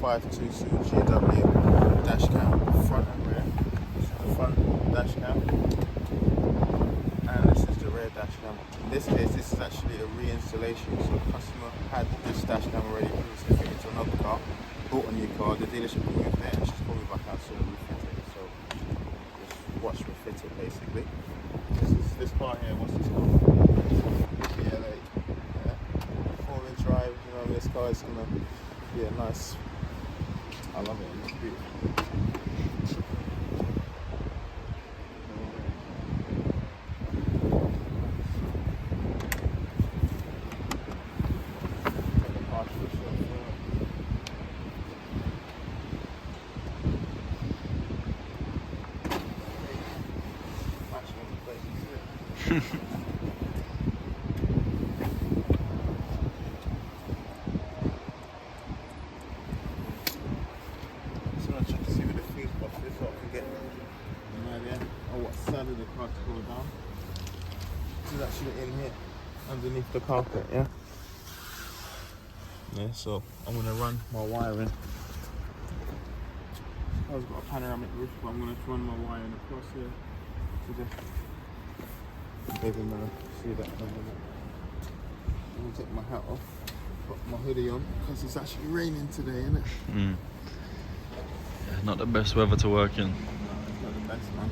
522 GW dash cam, front and rear. This is the front dash cam, and this is the rear dash cam. In this case, this is actually a reinstallation. So the customer had this dash cam already previously fitted to another car, bought a new car, the dealership removed it, and she's called me back out to refit it. So just watch refit it basically. This car here, what's this called? PLA. Yeah. 4-wheel drive, you know, this car is gonna be a nice. I love it, it's beautiful. Just want to check to see where the fuse box is so I can get an idea of what side of the car to go down. This is actually in here, underneath the carpet, yeah? Yeah, so I'm going to run my wiring. I've got a panoramic roof, but I'm going to run my wiring across here to the baby mirror. See that in a minute. I'm going to take my hat off, put my hoodie on, because it's actually raining today, isn't it? Yeah, not the best weather to work in. No, it's not the best, man.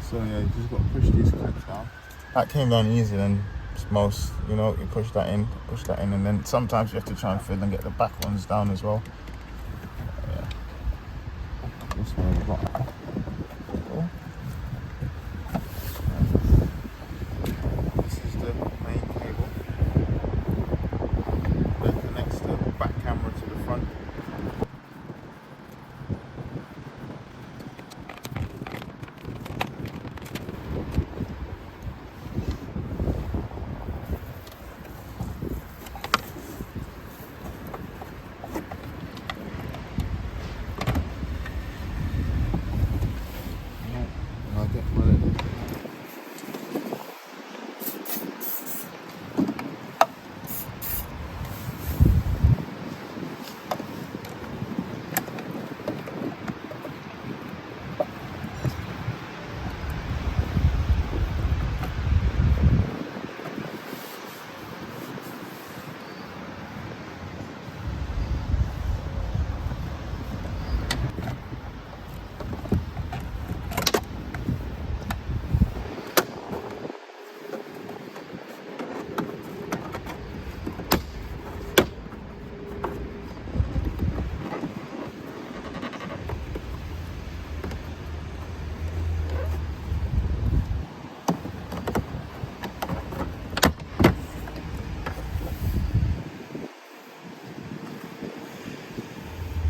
So yeah, you just got to push these clips down. That came down easy than most, you know, you push that in, and then sometimes you have to try and fill and get the back ones down as well. Yeah. This one we've got. Oh. This is the main cable that connects the back camera to the front. I'll get my little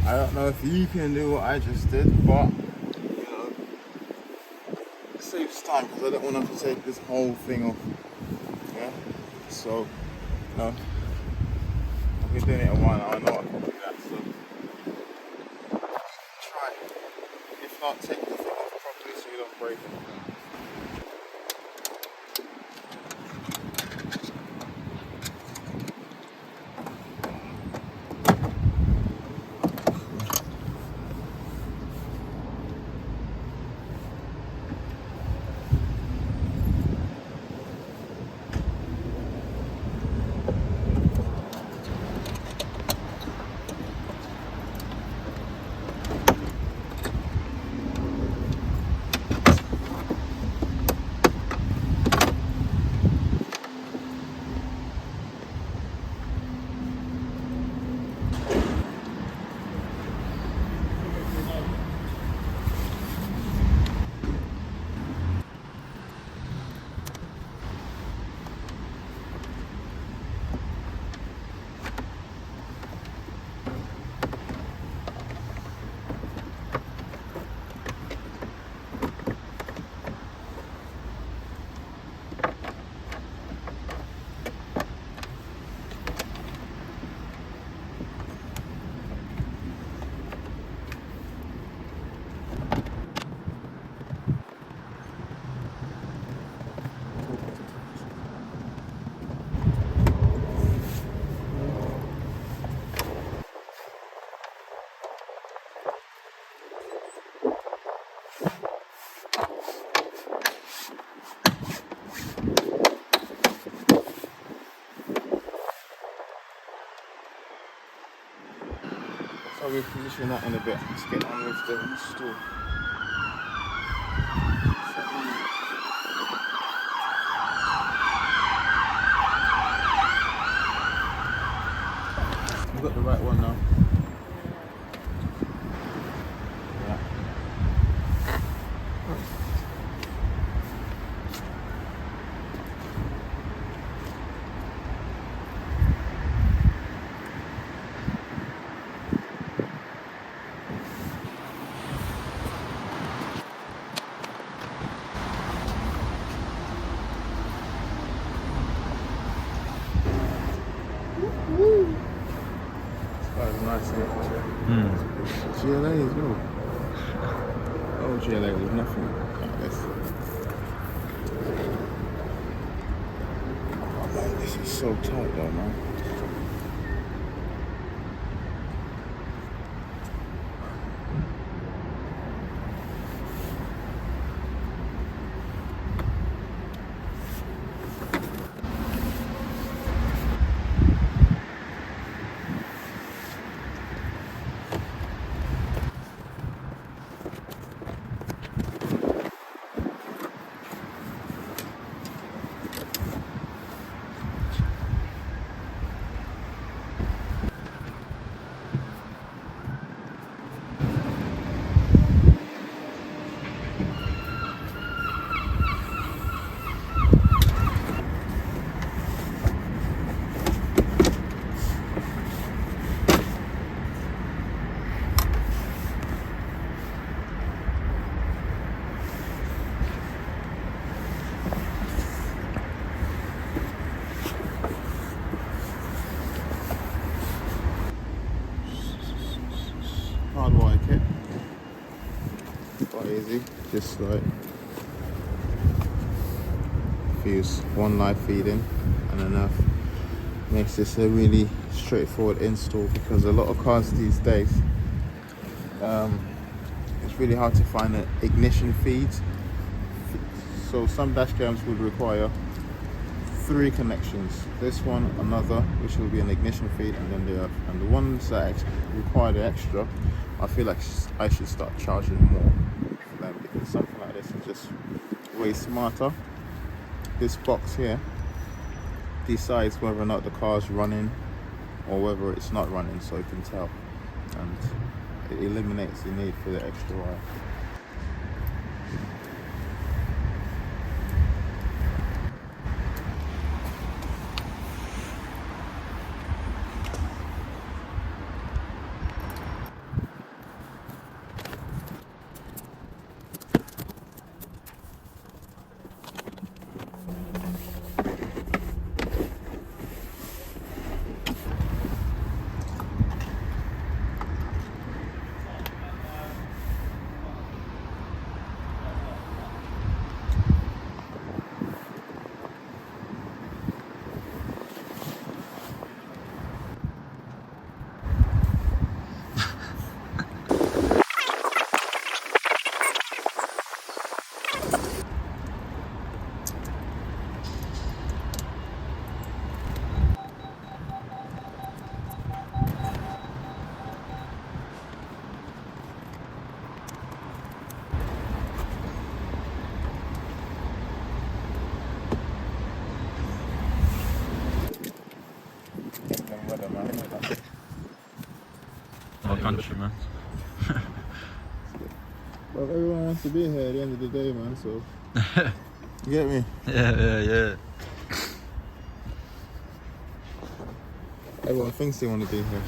I don't know if you can do what I just did, but you know, it saves time because I don't want to have to take this whole thing off. Yeah, so you know, I've been doing it a while now. I know I can do that. So try. If not, take the thing off properly so you don't break it. I'll reposition that in a bit. Let's get on with the install. We've got the right one now. Yeah. That was nice. GLA as well. Oh, GLA was nothing like this. Oh man, this is so tight though, man. Hardwire kit. Quite easy. Just like fuse one live feed in and enough. Makes this a really straightforward install because a lot of cars these days it's really hard to find an ignition feed. So some dash cams would require 3 connections. This one, another, which will be an ignition feed, and then the ones that require the extra, I feel like I should start charging more for them because something like this is just way smarter. This box here decides whether or not the car's running or whether it's not running, so you can tell, and it eliminates the need for the extra wire. What country, man? Well, everyone wants to be here at the end of the day, man, so you get me? Yeah. Everyone thinks they want to be here.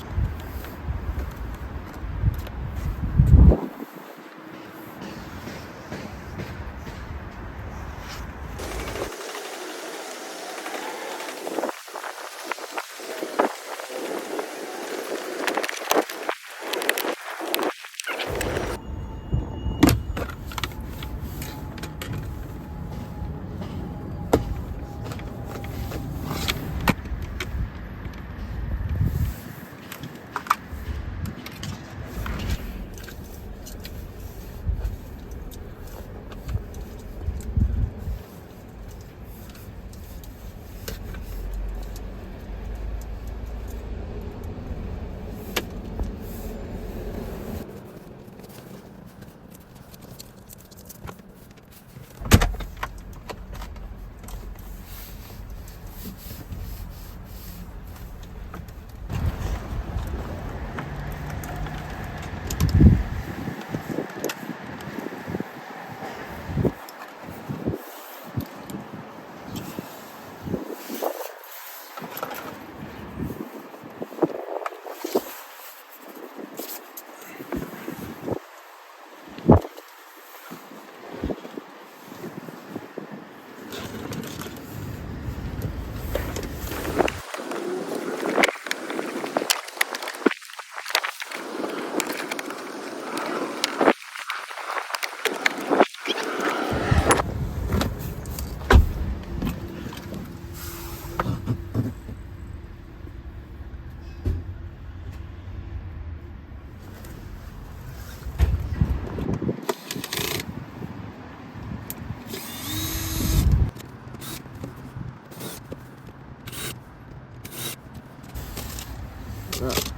that.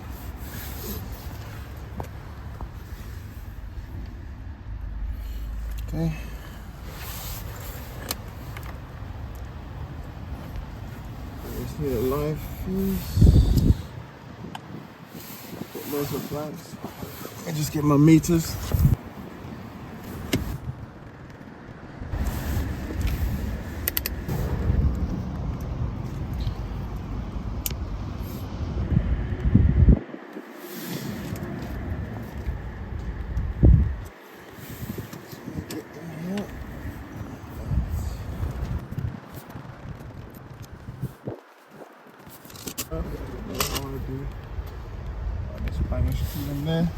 Okay. Let's see the live fuse. Got loads of blanks. I just get my meters. There.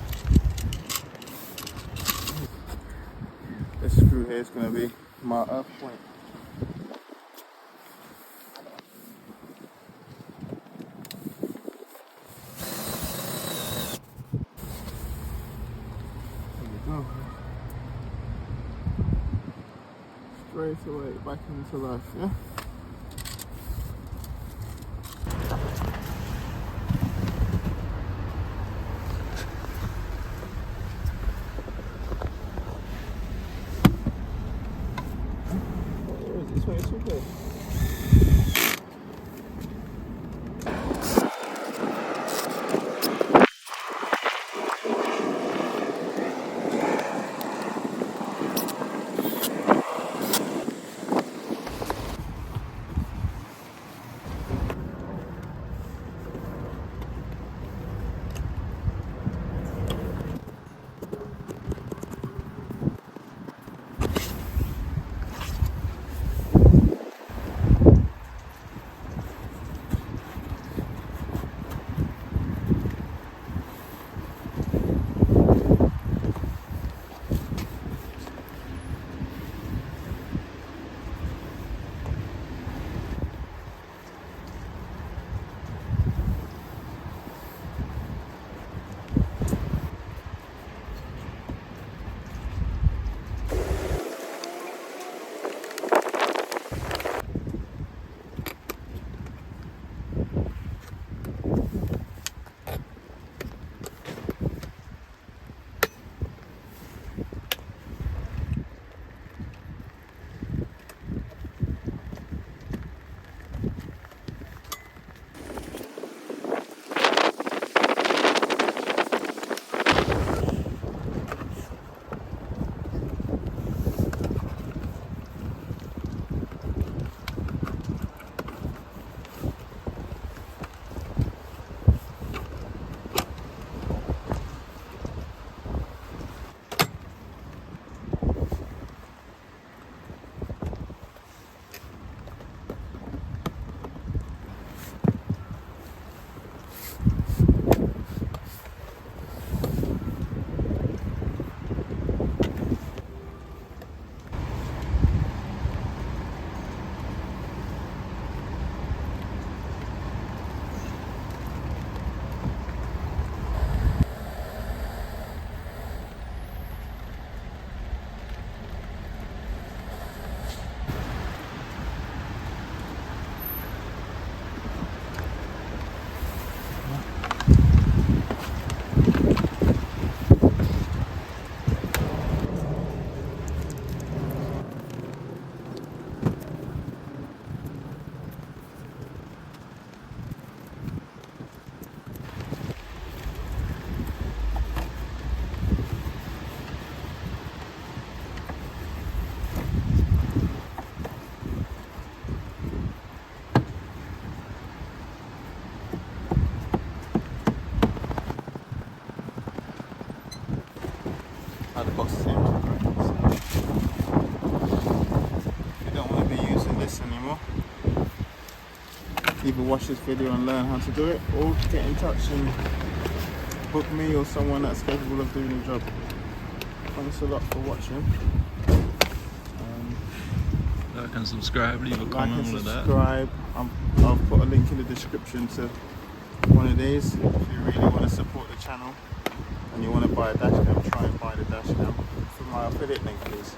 This screw here is going to be my earth point. There we go. Straight away back into life, yeah? This way, it's okay. The box is empty, right? So if you don't want to be using this anymore, either watch this video and learn how to do it, or get in touch and book me or someone that's capable of doing the job. Thanks a lot for watching. Like and subscribe, leave a comment, all of that. Subscribe. I'll put a link in the description to one of these. If you really want to support the channel and you want to buy a dash cam, try and buy the dash cam for my affiliate link, please.